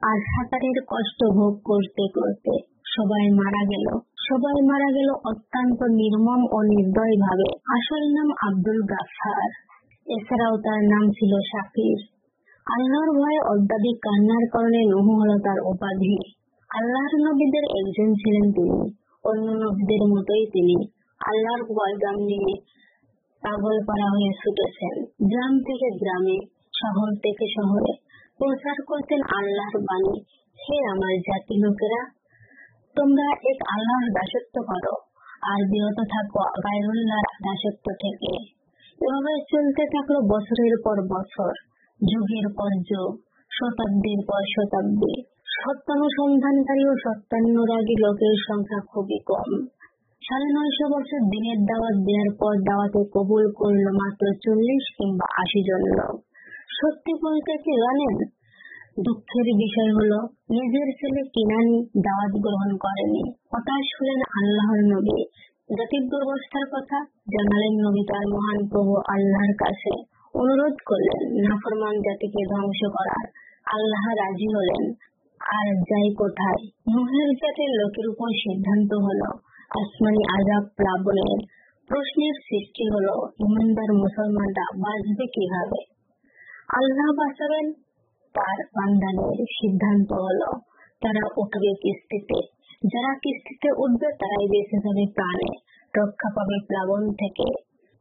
আর সাঁতারের কষ্ট ভোগ করতে করতে সবাই মারা গেল। সবাই মারা গেল অত্যন্ত নির্মম ও নির্দয় ভাবে। আসল নাম আব্দুল গাফফার, এছাড়াও তার নাম ছিল শাকির। আল্লাহর ভয়ে অত্যাধিক কান্নার কারণে নূহ হলো তার উপাধি। আল্লাহর নবীদের একজন ছিলেন তিনি। অন্য নবীদের মতোই তিনি আল্লাহর পয়গাম নিয়ে পাগল পাড়া হয়ে ছুটেছেন। গ্রাম থেকে গ্রামে, শহর থেকে শহরে প্রচার করতেন আল্লাহর বাণী। হে আমার জাতি লোকেরা, তোমরা এক আল্লাহর দাসত্ব করো আর বিরত থাকো গায়রুল্লাহর দাসত্ব থেকে। এভাবে চলতে থাকলো বছরের পর বছর, যুগের পর যুগ, শতাব্দীর পর শতাব্দী। সত্যানুসন্ধানকারী ও সত্যানুরাগী লোকের সংখ্যা খুবই কম। ৯৫০ বছর দিনের দাওয়াত দেওয়ার পর দাওয়াতে কবুল করলো মাত্র ৪০ কিংবা ৮০ জন লোক। সত্যি বলতে কি জানেন, দুঃখের বিষয় হলো নিজের ছেলে কিনানি দাওয়াত গ্রহণ করেনি। হতাশ হলেন আল্লাহর নবী। জাতির দুরবস্থার কথা জানালেন নবী তার মহান প্রভু আল্লাহর কাছে। অনুরোধ করলেন নাফরমান জাতিকে ধ্বংস করার। আল্লাহ রাজি হলেন। আর যাই কোথায়, নূহের জাতির লোকের উপর সিদ্ধান্ত হলো আসমানি আযাব প্লাবনের। প্রশ্নের সৃষ্টি হলো ইমানদার মুসলমানরা বাঁচবে কিভাবে? আল্লাহ বাঁচাবেন তার বান্দাদের। সিদ্ধান্ত হলো তারা উঠবে কিস্তিতে। যারা কিস্তিতে উঠবে তারাই বেঁচে যাবে প্রাণে, রক্ষা পাবে প্লাবন থেকে।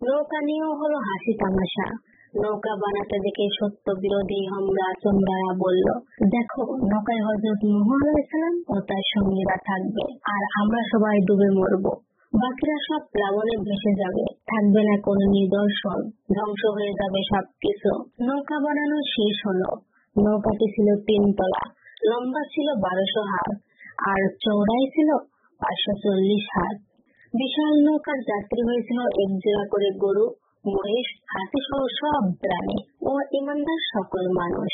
নৌকা নিয়েও হলো হাসি তামাশা। নৌকা বানাতে দেখে সত্য বিরোধী হামলা চোমরারা বলল, দেখো নৌকায় হযরত নূহ আলাইহিস সালাম ও তার সঙ্গীরা থাকবে, আর আমরা সবাই ডুবে মরবো। বাকিরা সব প্লাবনে ভেসে যাবে, থাকবে না কোনো নিদর্শন, ধ্বংস হয়ে যাবে সবকিছু। নৌকা বানানো শেষ হলো। নৌকাটি ছিল ৩ তলা, লম্বা ছিল ১২০০ হাত আর চওড়াই ছিল ৫৪০ হাত। বিশাল নৌকার যাত্রী হয়েছিল একজোড়া করে গরু, মহিষ, হাতি সহ সব প্রাণী ও ইমানদার সকল মানুষ।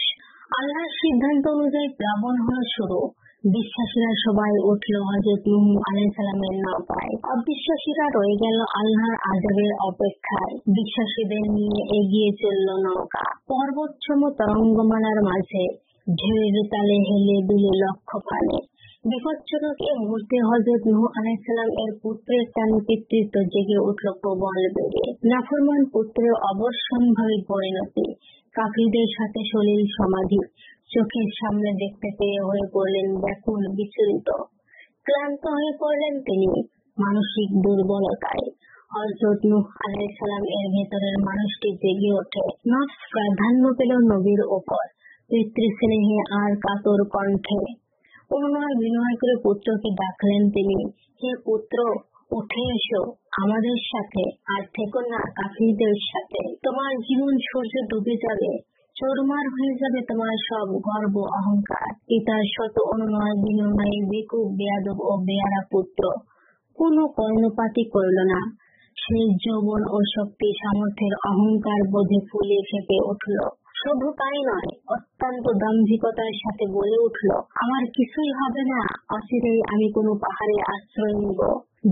আল্লাহর সিদ্ধান্ত অনুযায়ী প্লাবন হলো শুরু। বিশ্বাসীরা সবাই উঠল হযরত নূহ আলাইহিস সালামের নৌকায়। অবিশ্বাসীরা রয়ে গেল আল্লাহর আযাবের অপেক্ষায়। বিশ্বাসীদের নিয়ে এগিয়ে চলল নৌকা। পর্বতসম তরঙ্গমালার মাঝে ঢেউয়ের তালে হেলে দুলে লক্ষ্য প্রাণে। বিপজ্জনক এ মুহূর্তে হযরত নূহ আলাইহিস সালাম এর পুত্রের টানে পিতৃত্ব জেগে উঠল প্রবল বেগে। নাফরমান পুত্রের অবশ্যম্ভাবী পরিণতি, কাফিরদের সাথে সলিল সমাধি চোখের সামনে দেখতে পেয়ে হয়ে পড়লেন ব্যাকুল, বিচলিত, ক্লান্ত হয়ে পড়লেন তিনি মানসিক দুর্বলতায়। হযরত নূহ আলাইহিস সালাম এর ভেতরের মানুষটি জেগে ওঠে। নফস প্রাধান্য পেল নবীর ওপর। পিতৃস্নেহে আর কাতর কণ্ঠে অনুনয় বিনয় করে পুত্রকে ডাকলেন তিনি, হে পুত্র, উঠে এসো আমাদের সাথে, আর থেকো না কাফিরদের সাথে। তোমার জীবন সূর্য ডুবে যাবে, চুরমার হয়ে যাবে তোমার সব গর্ব অহংকার। পিতার শত অনুনয় বিনয়ে বেকুব, বেয়াদব ও বেয়ারা পুত্র কোনো কর্ণপাতই করল না। সেই যৌবন ও শক্তি সামর্থ্যের অহংকার বোধে ফুলে ফেঁপে উঠল। শুধু তাই নয়, অত্যন্ত দাম্ভিকতার সাথে বলে উঠল, আমার কিছুই হবে না, অচিরেই আমি কোনো পাহাড়ে আশ্রয় নিব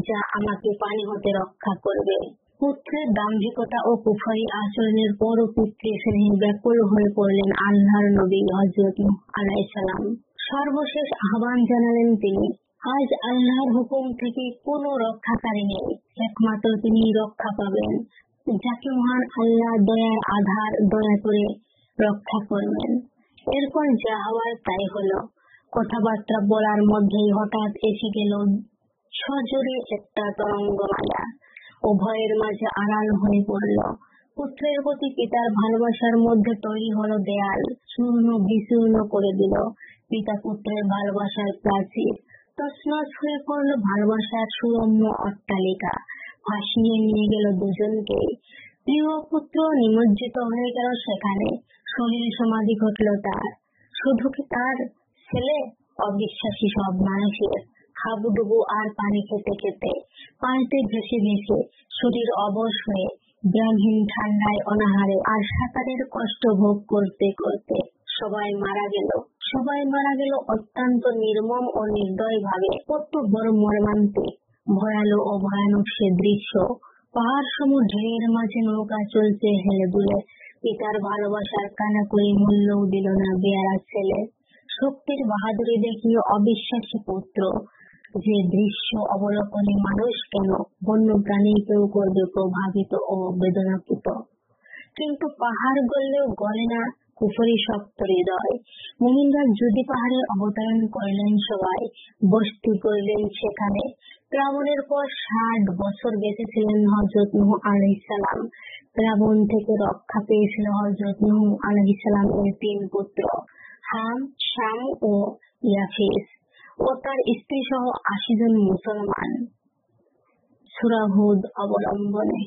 যা আমাকে পানি হতে রক্ষা করবে। পুত্রের দাম্ভিকতা ও কুফরি আচরণের পরও পিতৃস্নেহে ব্যাকুল হয়ে পড়লেন আল্লাহর নবী হযরত নূহ আলাইহিস সালাম। সর্বশেষ আহ্বান জানালেন তিনি, আজ আল্লাহর হুকুম থেকে কোনো রক্ষাকারী নেই, একমাত্র তিনি রক্ষা পাবেন, যাকে মহান আল্লাহ দয়ার আধার দয়া করে রক্ষা করবেন। এরপর যা হওয়ার তাই হলো। কথাবার্তা বলার মধ্যেই হঠাৎ এসে গেল সজোরে একটা তরঙ্গমালা। উভয়ের মাঝে আড়াল হয়ে পড়ল। পুত্রের প্রতি পিতার ভালোবাসার মধ্যে তৈরি হলো দেয়াল, চূর্ণ বিচূর্ণ করে দিল পিতা পুত্রের ভালোবাসার প্রাচীর। তছনছ হয়ে পড়ল ভালোবাসার সুরম্য অট্টালিকা। ভাসিয়ে নিয়ে গেল দুজনকে। প্রিয় পুত্র নিমজ্জিত হয়ে গেল সেখানে। সলিল সমাধি ঘটল তার। শুধু কি তার ছেলে? অবিশ্বাসী সব মানুষের হাবুডুবু আর পানি খেতে খেতে, পানিতে ভেসে ভেসে, শরীর অবশ হয়ে, গ্রামহীন ঠান্ডায় অনাহারে আর সাঁতারের কষ্ট ভোগ করতে করতে সবাই মারা গেল। সবাই মারা গেল অত্যন্ত নির্মম ও নির্দয় ভাবে। কত বড় মর্মান্তিক, ভয়ালো ও ভয়ানক সে দৃশ্য। পাহাড় সম ঢেউয়ের মাঝে নৌকা চলছে হেলে দুলে। পিতার ভালোবাসার কানাকড়ি মূল্যও দিল না বেয়ারা ছেলে। শক্তির বাহাদুরি দেখিয়ে অবিশ্বাসী পুত্র, যে দৃশ্য অবলোকনে মানুষ কেন বন্য প্রাণীকেও করবে প্রভাবিত ও বেদনাপুত। কিন্তু পাহাড় গললেও গলে না কুফরি শক্ত হৃদয়। মুমিনরা যদি পাহাড়ে অবতরণ করলেন সবাই, বসতি করলেন সেখানে। প্লাবনের পর 60 বছর বেঁচেছিলেন হযরত নূহ আলাইহিস সালাম। প্লাবন থেকে রক্ষা পেয়েছিল হযরত নূহ আলাইহিস সালামের 3 পুত্র, হাম, শাম ও ইয়াফিস ও তার স্ত্রী সহ 80 জন মুসলমান। সূরা হুদ অবলম্বনে।